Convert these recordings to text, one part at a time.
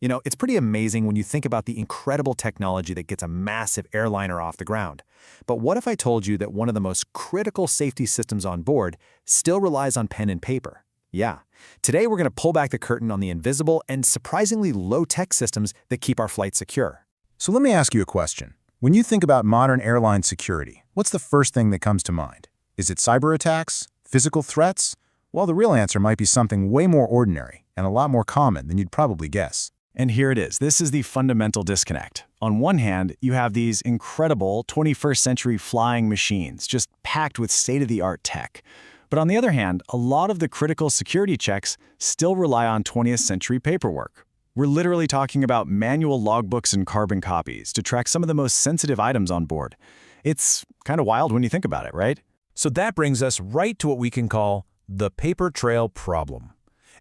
It's pretty amazing when you think about the incredible technology that gets a massive airliner off the ground. But what if I told you that one of the most critical safety systems on board still relies on pen and paper? Yeah. Today we're going to pull back the curtain on the invisible and surprisingly low-tech systems that keep our flight secure. So let me ask you a question. When you think about modern airline security, what's the first thing that comes to mind? Is it cyber attacks? Physical threats? Well, the real answer might be something way more ordinary and a lot more common than you'd probably guess. And here it is. This is the fundamental disconnect. On one hand, you have these incredible 21st century flying machines, just packed with state-of-the-art tech. But on the other hand, a lot of the critical security checks still rely on 20th century paperwork. We're literally talking about manual logbooks and carbon copies to track some of the most sensitive items on board. It's kind of wild when you think about it, right? So that brings us right to what we can call the paper trail problem.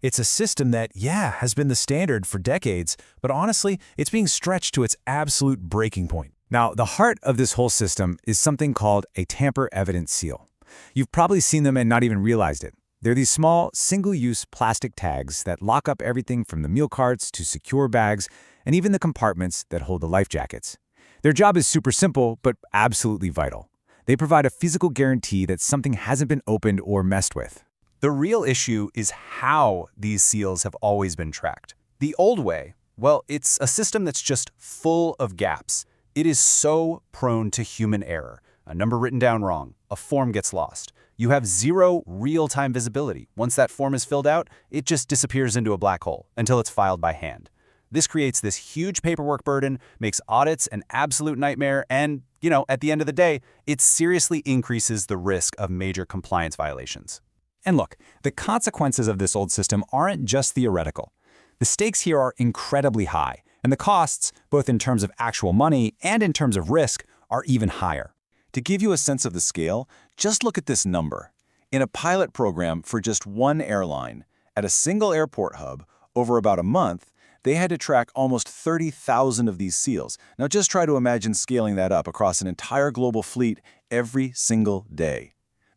It's a system that, has been the standard for decades, but honestly, it's being stretched to its absolute breaking point. Now, the heart of this whole system is something called a tamper-evident seal. You've probably seen them and not even realized it. They're these small, single-use plastic tags that lock up everything from the meal carts to secure bags and even the compartments that hold the life jackets. Their job is super simple, but absolutely vital. They provide a physical guarantee that something hasn't been opened or messed with. The real issue is how these seals have always been tracked. The old way, well, it's a system that's just full of gaps. It is so prone to human error. A number written down wrong, a form gets lost. You have zero real-time visibility. Once that form is filled out, it just disappears into a black hole until it's filed by hand. This creates this huge paperwork burden, makes audits an absolute nightmare, and, at the end of the day, it seriously increases the risk of major compliance violations. And look, the consequences of this old system aren't just theoretical. The stakes here are incredibly high, and the costs, both in terms of actual money and in terms of risk, are even higher. To give you a sense of the scale, just look at this number. In a pilot program for just one airline, at a single airport hub, over about a month, they had to track almost 30,000 of these seals. Now just try to imagine scaling that up across an entire global fleet every single day.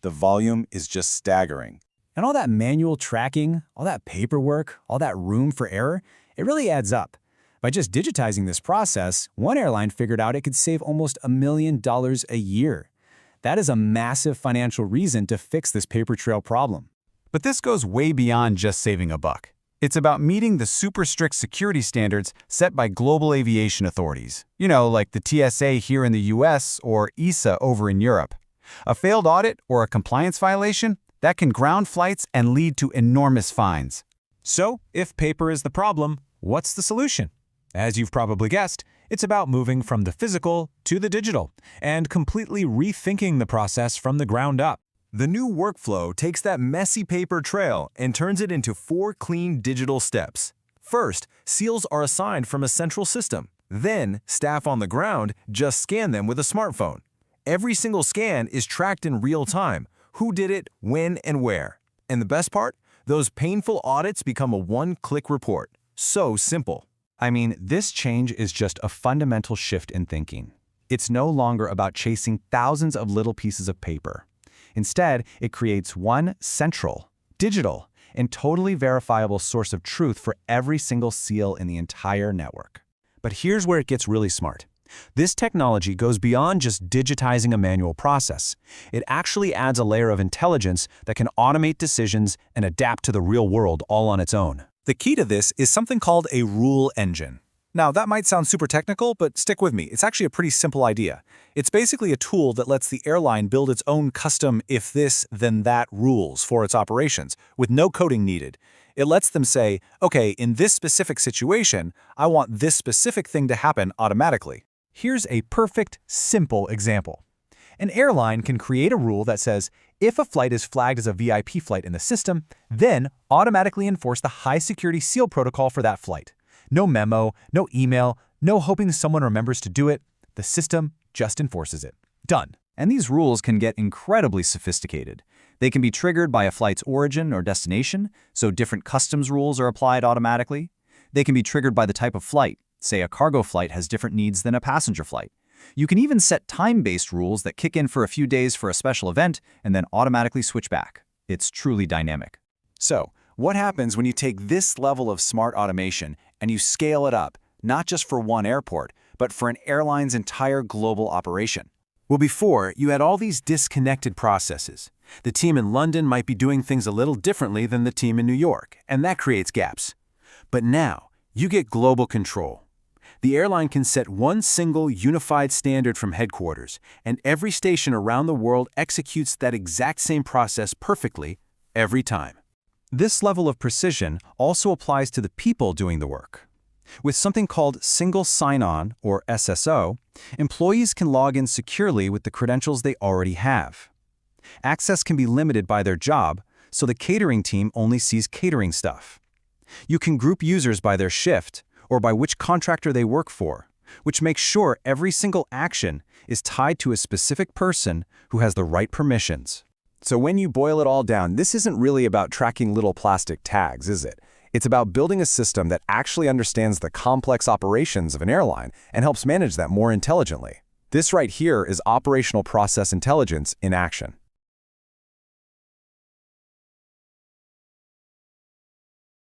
The volume is just staggering. And all that manual tracking, all that paperwork, all that room for error, it really adds up. By just digitizing this process, one airline figured out it could save almost $1 million a year. That is a massive financial reason to fix this paper trail problem. But this goes way beyond just saving a buck. It's about meeting the super strict security standards set by global aviation authorities. Like the TSA here in the US or EASA over in Europe. A failed audit or a compliance violation, that can ground flights and lead to enormous fines. So, if paper is the problem, what's the solution? As you've probably guessed, it's about moving from the physical to the digital and completely rethinking the process from the ground up. The new workflow takes that messy paper trail and turns it into 4 clean digital steps. First, seals are assigned from a central system. Then, staff on the ground just scan them with a smartphone. Every single scan is tracked in real time. Who did it, when, and where. And the best part? Those painful audits become a one-click report. So simple. I mean, this change is just a fundamental shift in thinking. It's no longer about chasing thousands of little pieces of paper. Instead, it creates one central, digital, and totally verifiable source of truth for every single seal in the entire network. But here's where it gets really smart. This technology goes beyond just digitizing a manual process. It actually adds a layer of intelligence that can automate decisions and adapt to the real world all on its own. The key to this is something called a rule engine. Now, that might sound super technical, but stick with me. It's actually a pretty simple idea. It's basically a tool that lets the airline build its own custom if this, then that rules for its operations, with no coding needed. It lets them say, okay, in this specific situation, I want this specific thing to happen automatically. Here's a perfect, simple example. An airline can create a rule that says, if a flight is flagged as a VIP flight in the system, then automatically enforce the high-security seal protocol for that flight. No memo, no email, no hoping someone remembers to do it. The system just enforces it. Done. And these rules can get incredibly sophisticated. They can be triggered by a flight's origin or destination, so different customs rules are applied automatically. They can be triggered by the type of flight. Say a cargo flight has different needs than a passenger flight. You can even set time-based rules that kick in for a few days for a special event and then automatically switch back. It's truly dynamic. So, what happens when you take this level of smart automation and you scale it up, not just for one airport, but for an airline's entire global operation. Well, before, you had all these disconnected processes. The team in London might be doing things a little differently than the team in New York, and that creates gaps. But now, you get global control. The airline can set one single unified standard from headquarters, and every station around the world executes that exact same process perfectly every time. This level of precision also applies to the people doing the work. With something called Single Sign-On, or SSO, employees can log in securely with the credentials they already have. Access can be limited by their job, so the catering team only sees catering stuff. You can group users by their shift or by which contractor they work for, which makes sure every single action is tied to a specific person who has the right permissions. So when you boil it all down, this isn't really about tracking little plastic tags, is it? It's about building a system that actually understands the complex operations of an airline and helps manage them more intelligently. This right here is operational process intelligence in action.